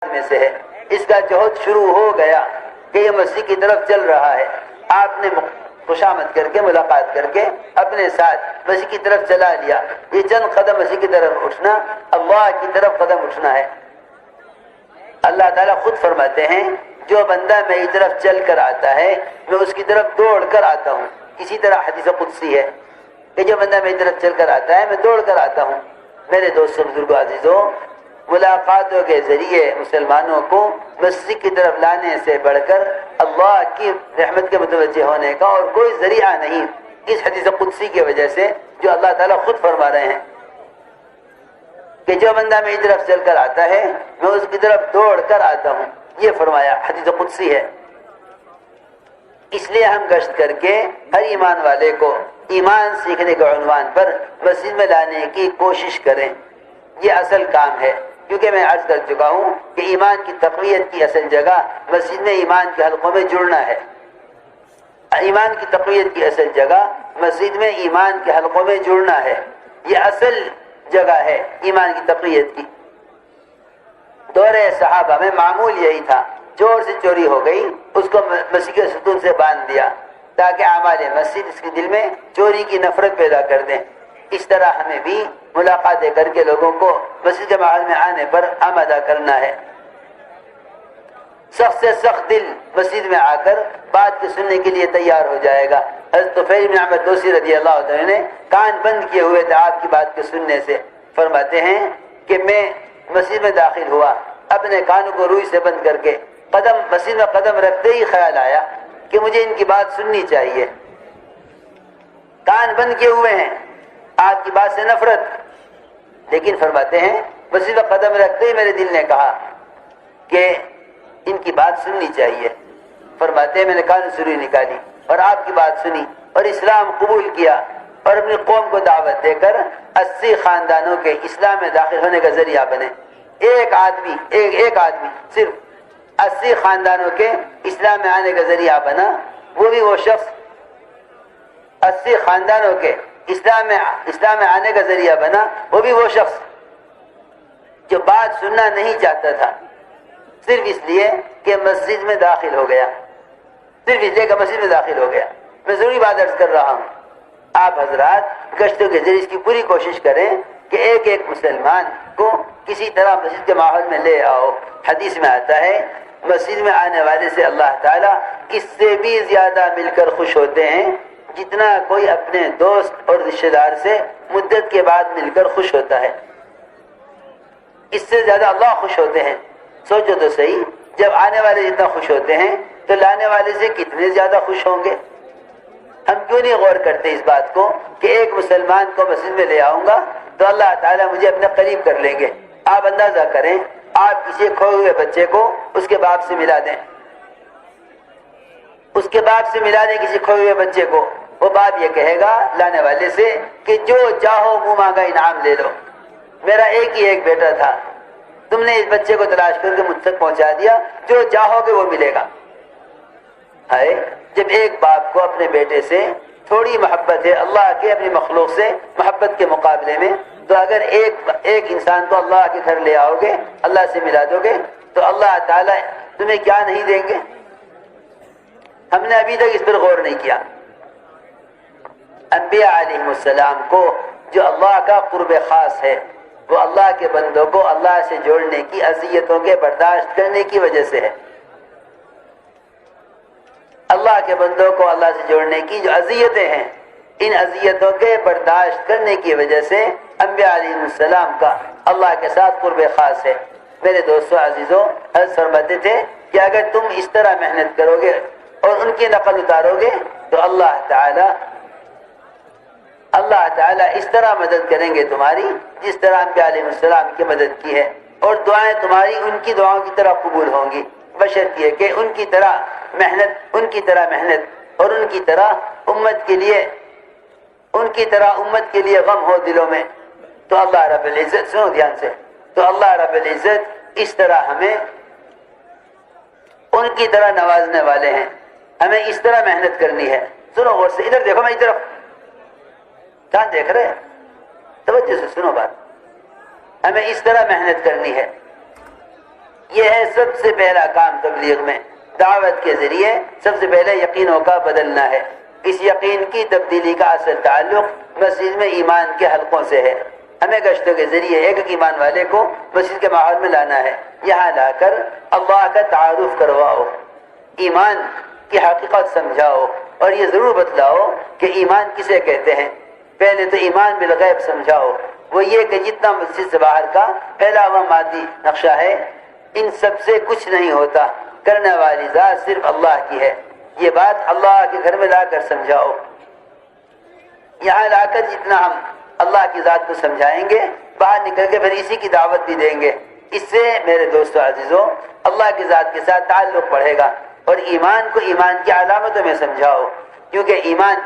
میں سے ہے، اس کا جہد شروع ہو گیا کہ یہ مسیح کی طرف چل رہا ہے۔ آپ نے خوشامد کر کے ملاقات کر کے اپنے ساتھ مسیح کی طرف چلا لیا۔ یہ چند قدم مسیح کی طرف اٹھنا اللہ کی طرف قدم اٹھنا ہے۔ اللہ تعالیٰ خود فرماتے ہیں جو بندہ میری طرف چل کر آتا ہے میں اس کی طرف دوڑ کر آتا ہوں۔ اسی طرح حدیث قدسی ہے کہ جو بندہ میری طرف چل کر آتا ہے میں دوڑ کر آتا ہوں۔ میرے دوستوں بزرگوں عزیزوں، ملاقاتوں کے ذریعے مسلمانوں کو مسیح کی طرف لانے سے بڑھ کر اللہ کی رحمت کے متوجہ ہونے کا اور کوئی ذریعہ نہیں، اس حدیث قدسی کی وجہ سے جو اللہ تعالیٰ خود فرما رہے ہیں کہ جو بندہ میری طرف چل کر آتا ہے میں اس کی طرف دوڑ کر آتا ہوں، یہ فرمایا، حدیث قدسی ہے۔ اس لیے ہم گشت کر کے ہر ایمان والے کو ایمان سیکھنے کے عنوان پر مسجد میں لانے کی کوشش کریں، یہ اصل کام ہے۔ کیونکہ میں عرض کر چکا ہوں کہ ایمان کی تقویت کی اصل جگہ مسجد میں ایمان کے حلقوں میں جڑنا ہے۔ ایمان کی تقویت کی اصل جگہ مسجد میں ایمان کے حلقوں میں جڑنا ہے، یہ اصل جگہ ہے ایمان کی تقویت کی۔ دور صحابہ میں معمول یہی تھا، چور سے چوری ہو گئی اس کو مسجد کے ستون سے باندھ دیا تاکہ اعمال مسجد اس کے دل میں چوری کی نفرت پیدا کر دیں۔ اس طرح ہمیں بھی ملاقاتیں کر کے لوگوں کو مسجد کے ماحول میں آنے پر آمادہ کرنا ہے۔ سخت سے سخت دل مسجد میں آ کر بات کے سننے کے لیے تیار ہو جائے گا۔ حضرت طفیل بن عمرو دوسی رضی اللہ عنہ نے کان بند کیے ہوئے تھے آپ کی بات کے سننے سے، فرماتے ہیں کہ میں مسجد میں داخل ہوا، اپنے کانوں کو روئی سے بند کر کے مسجد میں قدم رکھتے ہی خیال آیا کہ مجھے ان کی بات سننی چاہیے۔ کان بند کیے ہوئے ہیں، آپ کی بات سے نفرت، لیکن فرماتے ہیں مسجد میں قدم رکھتے ہی میرے دل نے کہا کہ ان کی بات سننی چاہیے۔ فرماتے ہیں میں نے کان سے روئی نکالی اور آپ کی بات سنی اور اسلام قبول کیا اور اپنی قوم کو دعوت دے کر 80 خاندانوں کے اسلام میں داخل ہونے کا ذریعہ بنے۔ ایک آدمی صرف 80 خاندانوں کے اسلام میں آنے کا ذریعہ بنا، وہ بھی وہ شخص 80 خاندانوں کے اسلام میں آنے کا ذریعہ بنا، وہ بھی وہ شخص جو بات سننا نہیں چاہتا تھا، صرف اس لیے کہ مسجد میں داخل ہو گیا، صرف اس لیے کہ مسجد میں داخل ہو گیا۔ میں ضروری بات عرض کر رہا ہوں، آپ حضرات گشتوں کے ذریعے اس کی پوری کوشش کریں کہ ایک ایک مسلمان کو کسی طرح مسجد کے ماحول میں لے آؤ۔ حدیث میں آتا ہے مسجد میں آنے والے سے اللہ تعالیٰ اس سے بھی زیادہ مل کر خوش ہوتے ہیں جتنا کوئی اپنے دوست اور رشتہ دار سے مدت کے بعد مل کر خوش ہوتا ہے، اس سے زیادہ اللہ خوش ہوتے ہیں۔ سوچو تو صحیح، جب آنے والے جتنا خوش ہوتے ہیں تو لانے والے سے کتنے زیادہ خوش ہوں گے۔ ہم کیوں نہیں غور کرتے اس بات کو کہ ایک مسلمان کو مسجد میں لے آؤں گا تو اللہ تعالیٰ مجھے اپنے قریب کر لیں گے۔ آپ اندازہ کریں، آپ کسی کھوئے ہوئے بچے کو اس کے باپ سے ملا دیں، اس کے باپ سے ملا دیں کسی کھوئے ہوئے بچے کو، وہ باپ یہ کہے گا لانے والے سے کہ جو چاہو منہ مانگا انعام لے لو، میرا ایک ہی ایک بیٹا تھا، تم نے اس بچے کو تلاش کر کے مجھ تک پہنچا دیا، جو چاہو گے وہ ملے گا۔ ہے جب ایک باپ کو اپنے بیٹے سے تھوڑی محبت ہے اللہ کے اپنی مخلوق سے محبت کے مقابلے میں، تو اگر ایک انسان کو اللہ کے گھر لے آؤ گے، اللہ سے ملا دو گے، تو اللہ تعالیٰ تمہیں کیا نہیں دیں گے؟ ہم نے ابھی تک اس پر غور نہیں کیا۔ انبیاء علیہ السلام کو جو اللہ کا قرب خاص ہے وہ اللہ کے بندوں کو اللہ سے جوڑنے کی اذیتوں کے برداشت کرنے کی وجہ سے ہے۔ اللہ کے بندوں کو اللہ سے جوڑنے کی جو اذیتیں ہیں، ان اذیتوں کے برداشت کرنے کی وجہ سے انبیاء علیہ السلام کا اللہ کے ساتھ قرب خاص ہے۔ میرے دوستو عزیزوں، حضرت فرماتے تھے کہ اگر تم اس طرح محنت کرو گے اور ان کی نقل اتارو گے تو اللہ تعالیٰ اس طرح مدد کریں گے تمہاری جس طرح انبیاء علیہ السلام کی مدد کی ہے، اور دعائیں تمہاری ان کی دعاؤں کی طرح قبول ہوں گی، بشرط یہ کہ ان کی طرح محنت اور ان کی طرح امت کے لیے غم ہو دلوں میں، تو اللہ رب العزت، سنو دھیان سے، تو اللہ رب العزت اس طرح ہمیں ان کی طرح نوازنے والے ہیں۔ ہمیں اس طرح محنت کرنی ہے۔ سنو غور سے، ادھر دیکھو، میں اس طرف چاند دیکھ رہے ہیں، توجہ سے سنو بات، ہمیں اس طرح محنت کرنی ہے یہ ہے سب سے پہلا کام تبلیغ میں، دعوت کے ذریعے سب سے پہلے یقینوں کا بدلنا ہے۔ اس یقین کی تبدیلی کا اصل تعلق مسجد میں ایمان کے حلقوں سے ہے۔ ہمیں گشتوں کے ذریعے ایک ایمان والے کو مسجد کے ماحول میں لانا ہے، یہاں لا کر اللہ کا تعارف کرواؤ، ایمان کی حقیقت سمجھاؤ، اور یہ ضرور بتلاؤ کہ ایمان کسے کہتے ہیں۔ پہلے تو ایمان بالغیب سمجھاؤ، وہ یہ کہ جتنا مسجد سے باہر کا پھیلا ہوا مادی نقشہ ہے، ان سب سے کچھ نہیں ہوتا، کرنے والی ذات صرف اللہ کی ہے۔ یہ بات اللہ کے گھر میں لا کر سمجھاؤ، یہاں لا کر جتنا ہم اللہ کی ذات کو سمجھائیں گے، باہر نکل کے پھر اسی کی دعوت بھی دیں گے، اس سے میرے دوستو عزیزوں اللہ کی ذات کے ساتھ تعلق بڑھے گا۔ اور ایمان کو ایمان کی علامتوں میں سمجھاؤ، کیونکہ ایمان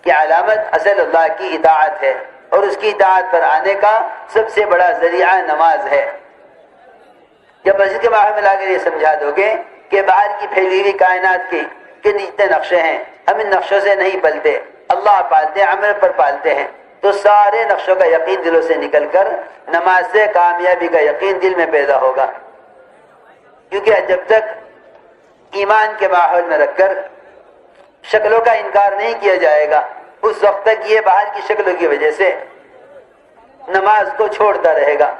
کی علامت اصل اللہ کی اطاعت ہے، اور اس کی اطاعت پر آنے کا سب سے بڑا ذریعہ نماز ہے۔ جب مسجد کے باہر میں لا کر یہ سمجھا دو گے کہ باہر کی پھیلی ہوئی کائنات کے جتنے نقشے ہیں، ہم ان نقشوں سے نہیں پلتے، اللہ پالتے ہیں، عمل پر پالتے ہیں، تو سارے نقشوں کا یقین دلوں سے نکل کر نماز سے کامیابی کا یقین دل میں پیدا ہوگا۔ کیونکہ جب تک ایمان کے ماحول میں رکھ کر شکلوں کا انکار نہیں کیا جائے گا، اس وقت تک یہ باہر کی شکلوں کی وجہ سے نماز کو چھوڑتا رہے گا۔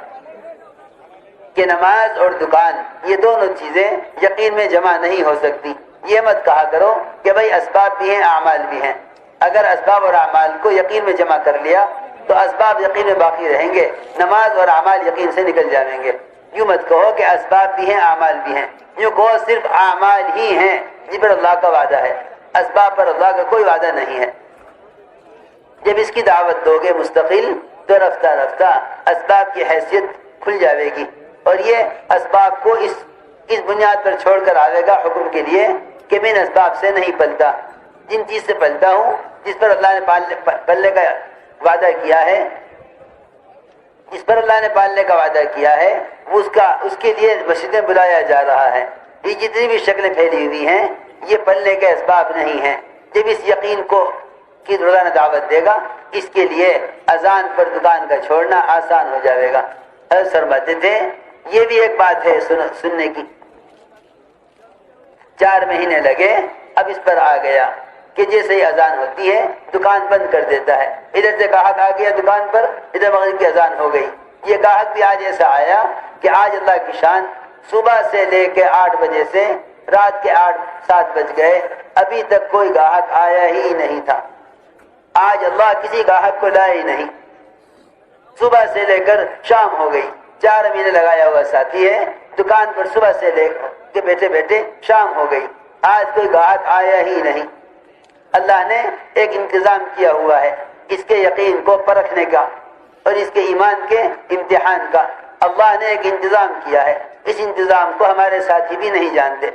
کہ نماز اور دکان یہ دونوں چیزیں یقین میں جمع نہیں ہو سکتی۔ یہ مت کہا کرو کہ بھئی اسباب بھی ہیں اعمال بھی ہیں۔ اگر اسباب اور اعمال کو یقین میں جمع کر لیا تو اسباب یقین میں باقی رہیں گے، نماز اور اعمال یقین سے نکل جائیں گے۔ یوں مت کہو کہ اسباب بھی ہیں اعمال بھی ہیں، یوں کہو صرف اعمال ہی ہیں جن پر اللہ کا وعدہ ہے، اسباب پر اللہ کا کوئی وعدہ نہیں ہے۔ جب اس کی دعوت دو گے مستقل تو رفتہ رفتہ اسباب کی حیثیت کھل جائے گی، اور یہ اسباب کو اس بنیاد پر چھوڑ کر آئے گا حکم کے لیے کہ میں ان اسباب سے نہیں پلتا، جن چیز سے پلتا ہوں، جس پر اللہ نے پلنے کا وعدہ کیا ہے، جس پر اللہ نے پالنے کا وعدہ کیا ہے، اس کے لیے مسجدیں بلایا جا رہا ہے۔ یہ جتنی بھی شکلیں پھیلی ہوئی ہیں یہ پلنے کے اسباب نہیں ہیں۔ جب اس یقین کی روزانہ دعوت دے گا، اس کے لیے اذان پر دکان کا چھوڑنا آسان ہو جائے گا۔ حضرت فرماتے تھے یہ بھی ایک بات ہے سننے کی، 4 مہینے لگے، اب اس پر آ گیا کہ جیسے ہی اذان ہوتی ہے دکان بند کر دیتا ہے۔ ادھر سے گاہک آ گیا دکان پر، ادھر مغرب کی اذان ہو گئی۔ یہ گاہک بھی آج ایسا آیا کہ آج اللہ کی شان، صبح سے لے کے 8 بجے سے رات کے 8-7 بج گئے، ابھی تک کوئی گاہک آیا ہی نہیں تھا۔ آج اللہ کسی گاہک کو لائے ہی نہیں، صبح سے لے کر شام ہو گئی۔ 4 مہینے لگایا ہوا ساتھی ہے، دکان پر صبح سے لے کے بیٹھے بیٹھے شام ہو گئی، آج کوئی گاہک آیا ہی نہیں۔ اللہ نے ایک انتظام کیا ہوا ہے اس کے یقین کو پرکھنے کا اور اس کے ایمان کے امتحان کا۔ اللہ نے ایک انتظام کیا ہے، اس انتظام کو ہمارے ساتھی بھی نہیں جانتے۔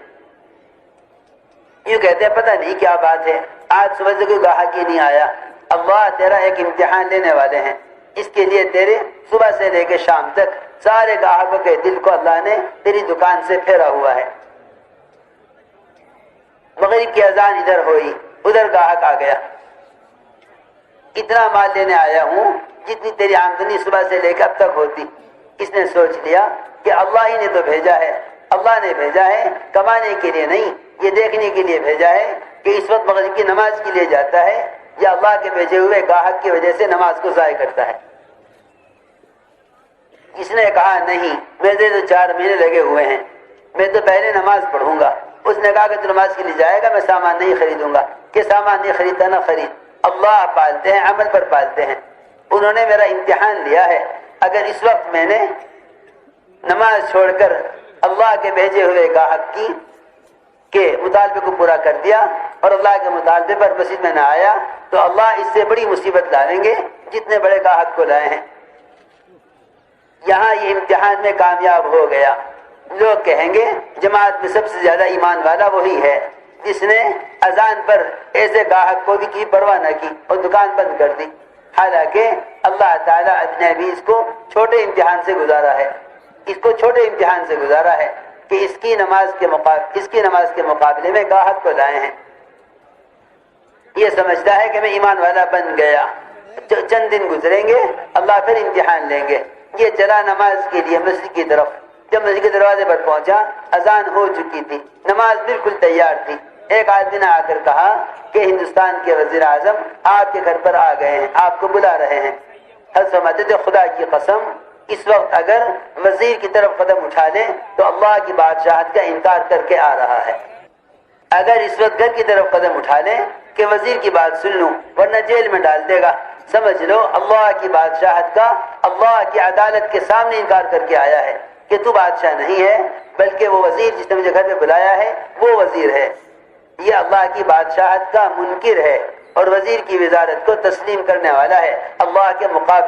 یوں کہتے ہیں پتہ نہیں کیا بات ہے، آج صبح سے کوئی گاہک ہی نہیں آیا۔ اللہ تیرا ایک امتحان لینے والے ہیں، اس کے لیے تیرے صبح سے لے کے شام تک سارے گاہکوں کے دل کو اللہ نے تیری دکان سے پھیرا ہوا ہے۔ مغرب کی اذان ادھر ہوئی، ادھر گاہک آ گیا، اتنا مال لینے آیا ہوں جتنی تیری آمدنی صبح سے لے کے اب تک ہوتی۔ اس نے سوچ لیا کہ اللہ ہی نے تو بھیجا ہے، اللہ نے بھیجا ہے کمانے کے لیے نہیں، یہ دیکھنے کے لیے بھیجا ہے کہ اس وقت مغرب کی نماز کے لیے جاتا ہے یا اللہ کے بھیجے ہوئے گاہک کی وجہ سے نماز کو ضائع کرتا ہے۔ اس نے کہا نہیں، میرے تو 4 مہینے لگے ہوئے ہیں، میں تو پہلے نماز پڑھوں گا۔ اس نے کہا کہ تو نماز کے لیے جائے گا، میں سامان نہیں خریدوں گا۔ کہ سامان نہیں خریدتا نہ خرید، اللہ پالتے ہیں، عمل پر پالتے ہیں۔ انہوں نے میرا امتحان لیا ہے، اگر اس وقت میں نے نماز چھوڑ کر اللہ کے بھیجے ہوئے گاہک کے مطالبے کو پورا کر دیا اور اللہ کے مطالبے پر مسجد میں نہ آیا تو اللہ اس سے بڑی مصیبت ڈالیں گے جتنے بڑے گاہک کو لائے ہیں۔ یہاں یہ امتحان میں کامیاب ہو گیا، لوگ کہیں گے جماعت میں سب سے زیادہ ایمان والا وہی ہے جس نے اذان پر ایسے گاہک کو بھی کی پرواہ نہ کی اور دکان بند کر دی۔ حالانکہ اللہ تعالیٰ اپنے عزیز کو چھوٹے امتحان سے گزارا ہے، اس کو چھوٹے امتحان سے گزارا ہے کہ اس کی نماز کے مقابلے میں گاہک کو لائے ہیں۔ یہ سمجھتا ہے کہ میں ایمان والا بن گیا، چند دن گزریں گے اللہ پھر امتحان لیں گے۔ یہ چلا نماز کے لیے مسجد کی طرف، جب مسجد کے دروازے پر پہنچا اذان ہو چکی تھی، نماز بالکل تیار تھی۔ ایک آدمی نے آ کر کہا کہ ہندوستان کے وزیر اعظم آپ کے گھر پر آ گئے ہیں، آپ کو بلا رہے ہیں۔ حضرت فرماتے تھے خدا کی قسم اس وقت اگر وزیر کی طرف قدم اٹھا لے تو اللہ کی بادشاہت کا انکار کر کے آ رہا ہے۔ اگر اس وقت گھر کی طرف قدم اٹھا لے کہ وزیر کی بات سن لوں ورنہ جیل میں ڈال دے گا، سمجھ لو اللہ کی بادشاہت کا، اللہ کی عدالت کے سامنے انکار کر کے آیا ہے کہ تو بادشاہ نہیں ہے بلکہ وہ وزیر جس نے مجھے گھر میں بلایا ہے وہ وزیر ہے۔ یہ اللہ کی بادشاہت کا منکر ہے اور وزیر کی وزارت کو تسلیم کرنے والا ہے، اللہ کے مقابلے